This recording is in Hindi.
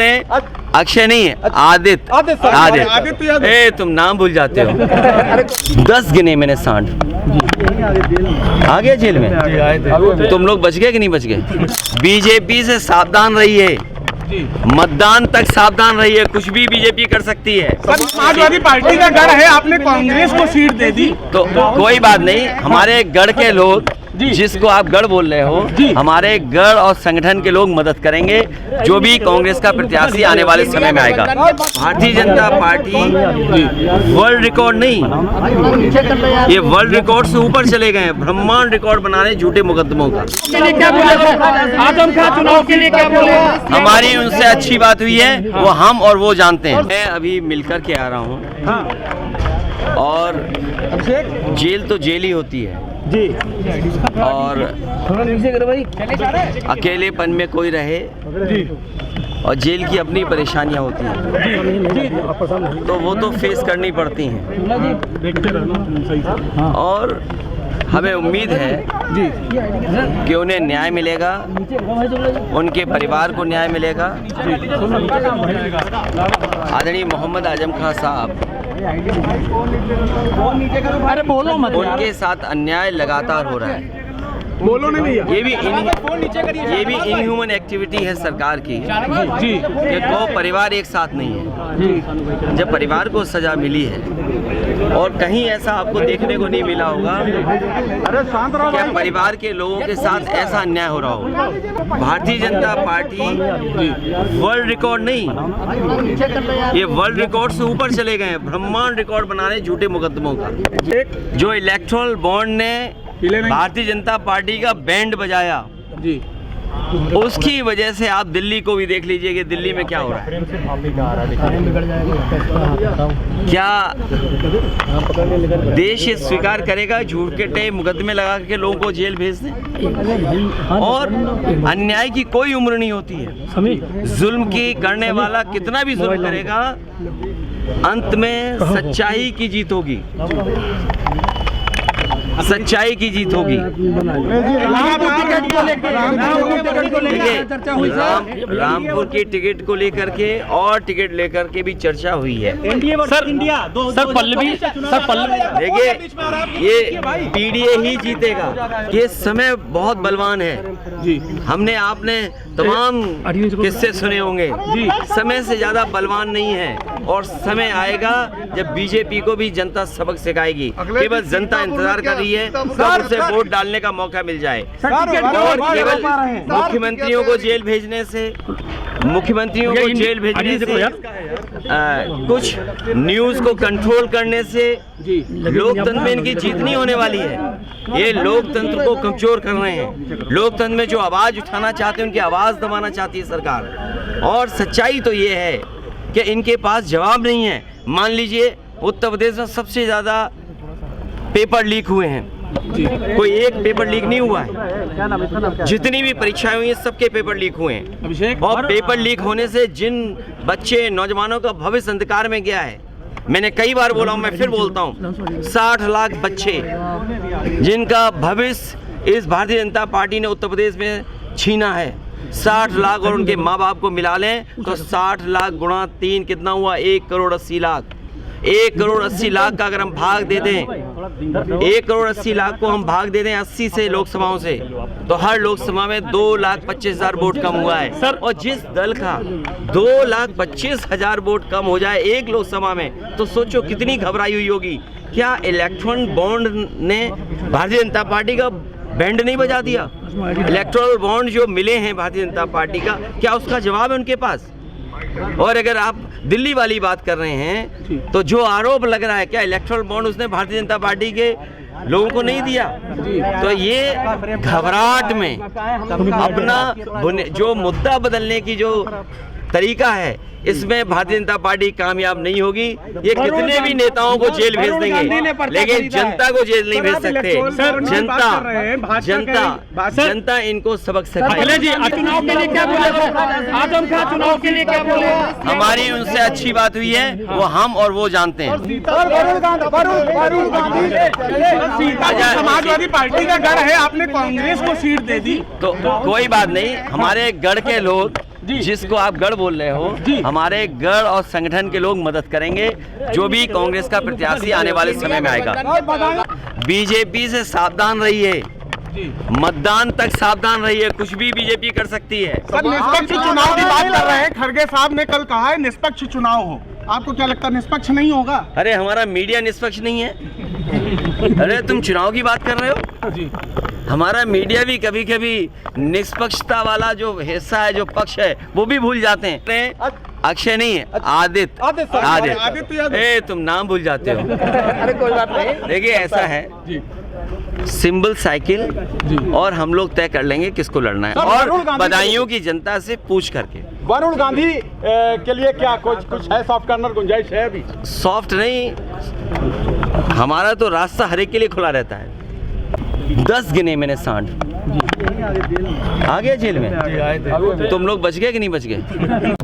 अक्षय नहीं है, आदित्य। ए तुम नाम भूल जाते हो। 10 गिने मैंने सांड। आ गया जेल में। तुम लोग बच गए कि नहीं बच गए? बीजेपी से सावधान रहिए, मतदान तक सावधान रहिए, कुछ भी बीजेपी कर सकती है। समाजवादी पार्टी का गढ़ है, आपने कांग्रेस को सीट दे दी तो कोई बात नहीं। हमारे गढ़ के लोग, जिसको आप गढ़ बोल रहे हो, हमारे गढ़ और संगठन के लोग मदद करेंगे, जो भी कांग्रेस का प्रत्याशी आने वाले समय में आएगा। Bharatiya Janata party world record नहीं, ये वर्ल्ड रिकॉर्ड से ऊपर चले गए हैं, ब्रह्मांड रिकॉर्ड बनाने झूठे मुकदमों का। आजम खां चुनाव के लिए क्या बोले? हमारी उनसे अच्छी बात हुई है, वो हम और वो जानते हैं। मैं अभी मिलकर के आ रहा हूँ और जेल तो जेल ही होती है जी, और अकेलेपन में कोई रहे जी, और जेल की अपनी परेशानियां होती हैं, तो वो तो फेस करनी पड़ती हैं। और हमें उम्मीद है कि उन्हें न्याय मिलेगा, उनके परिवार को न्याय मिलेगा। आदरणीय मोहम्मद आजम खां साहब, अरे बोलो मत, उनके साथ अन्याय लगातार हो रहा है। बोलो नहीं भैया। ये भी इनह्यूमन एक्टिविटी है सरकार की जी, कि दो परिवार एक साथ नहीं है। जब परिवार को सजा मिली है, और कहीं ऐसा आपको देखने को नहीं मिला होगा कि परिवार के लोगों के साथ ऐसा अन्याय हो रहा हो। Bharatiya Janata party world record नहीं, ये वर्ल्ड रिकॉर्ड से ऊपर चले गए हैं, ब्रह्मांड रिकॉर्ड बनाने झूठे मुकदमों का। जो इलेक्टोरल बॉन्ड ने भारतीय जनता पार्टी का बैंड बजाया जी, उसकी वजह से आप दिल्ली को भी देख लीजिए कि दिल्ली में क्या हो रहा है। क्या देश ये स्वीकार करेगा झूठ के टे मुकदमे लगा के लोगों को जेल भेज दें? और अन्याय की कोई उम्र नहीं होती है। जुल्म की करने वाला कितना भी जुल्म करेगा, अंत में सच्चाई की जीत होगी, सच्चाई की जीत होगी। रामपुर की टिकट को लेकर के और टिकट लेकर के भी चर्चा हुई है। सर पल्लवी देखिए, ये पीडीए ही जीतेगा। ये समय बहुत बलवान है जी, हमने आपने तमाम किस्से सुने होंगे जी। समय से ज्यादा बलवान नहीं है, और समय आएगा जब बीजेपी को भी जनता सबक सिखाएगी। केवल जनता इंतजार कर रही है कब उसे वोट डालने का मौका मिल जाए। और केवल मुख्यमंत्रियों को जेल भेजने से, मुख्यमंत्रियों को जेल भेजने से, कुछ न्यूज को कंट्रोल करने से लोकतंत्र में इनकी जीत नहीं होने वाली है। ये लोकतंत्र को कमजोर कर रहे हैं। लोकतंत्र में जो आवाज उठाना चाहते हैं, उनकी आवाज दबाना चाहती है सरकार। और सच्चाई तो ये है कि इनके पास जवाब नहीं है। मान लीजिए उत्तर प्रदेश में सबसे ज्यादा पेपर लीक हुए हैं, कोई एक पेपर लीक नहीं हुआ है। जितनी भी परीक्षाएं हुई हैं, सबके पेपर लीक हुए हैं। और पेपर लीक होने से जिन बच्चे, नौजवानों का भविष्य अंधकार में गया है, मैंने कई बार बोला हूं, मैं फिर बोलता हूं, 60 लाख बच्चे जिनका भविष्य इस भारतीय जनता पार्टी ने उत्तर प्रदेश में छीना है। 60 लाख और उनके माँ बाप को मिला लें तो 60 लाख गुणा 3 कितना हुआ? 1 करोड़ 80 लाख। 1 करोड़ 80 लाख का अगर हम भाग दे दें, 1 करोड़ 80 लाख को हम भाग दे दें 80 से लोकसभाओं से, तो हर लोकसभा में 2,25,000 वोट कम हुआ है। और जिस दल का 2,25,000 वोट कम हो जाए एक लोकसभा में, तो सोचो कितनी घबराई हुई होगी। क्या इलेक्ट्रॉन बॉन्ड ने भारतीय जनता पार्टी का बैंड नहीं बजा दिया? इलेक्टोरल बॉन्ड जो मिले हैं भारतीय जनता पार्टी का, क्या उसका जवाब है उनके पास? और अगर आप दिल्ली वाली बात कर रहे हैं, तो जो आरोप लग रहा है, क्या इलेक्टोरल बॉन्ड उसने भारतीय जनता पार्टी के लोगों को नहीं दिया? तो ये घबराहट में अपना जो मुद्दा बदलने की जो तरीका है, इसमें भारतीय जनता पार्टी कामयाब नहीं होगी। ये कितने भी नेताओं को जेल भेज देंगे, लेकिन जनता को जेल नहीं भेज सकते। जनता इनको सबक सिखाएगी। चुनाव के लिए क्या बोले? आजम खां चुनाव के लिए क्या बोले? हमारी उनसे अच्छी बात हुई है, वो हम और वो जानते हैं। समाजवादी पार्टी का गढ़ है, आपने कांग्रेस को सीट दे दी तो कोई बात नहीं। हमारे गढ़ के लोग, जिसको आप गढ़ बोल रहे हो, हमारे गढ़ और संगठन के लोग मदद करेंगे, जो भी कांग्रेस का प्रत्याशी आने वाले समय में आएगा। बीजेपी से सावधान रहिए, मतदान तक सावधान रहिए, कुछ भी बीजेपी कर सकती है। सर, निष्पक्ष चुनाव की बात कर रहे हैं, खड़गे साहब ने कल कहा है निष्पक्ष चुनाव हो, आपको क्या लगता है निष्पक्ष नहीं होगा? अरे हमारा मीडिया निष्पक्ष नहीं है। अरे तुम चुनाव की बात कर रहे हो जी। हमारा मीडिया भी कभी कभी निष्पक्षता वाला जो हिस्सा है, जो पक्ष है, वो भी भूल जाते हैं। अक्षय नहीं है, आदित्य। ए तुम नाम भूल जाते हो। अरे कोई बात नहीं। देखिए ऐसा है, सिंबल साइकिल और हम लोग तय कर लेंगे किसको लड़ना है, और बदायूं की जनता से पूछ करके। वरुण गांधी के लिए क्या कुछ है सॉफ्ट कॉर्नर, गुंजाइश है अभी? सॉफ्ट नहीं, हमारा तो रास्ता हर एक के लिए खुला रहता है। 10 गिने मैंने सांड, आ गया जेल में। तुम लोग बच गए कि नहीं बच गए?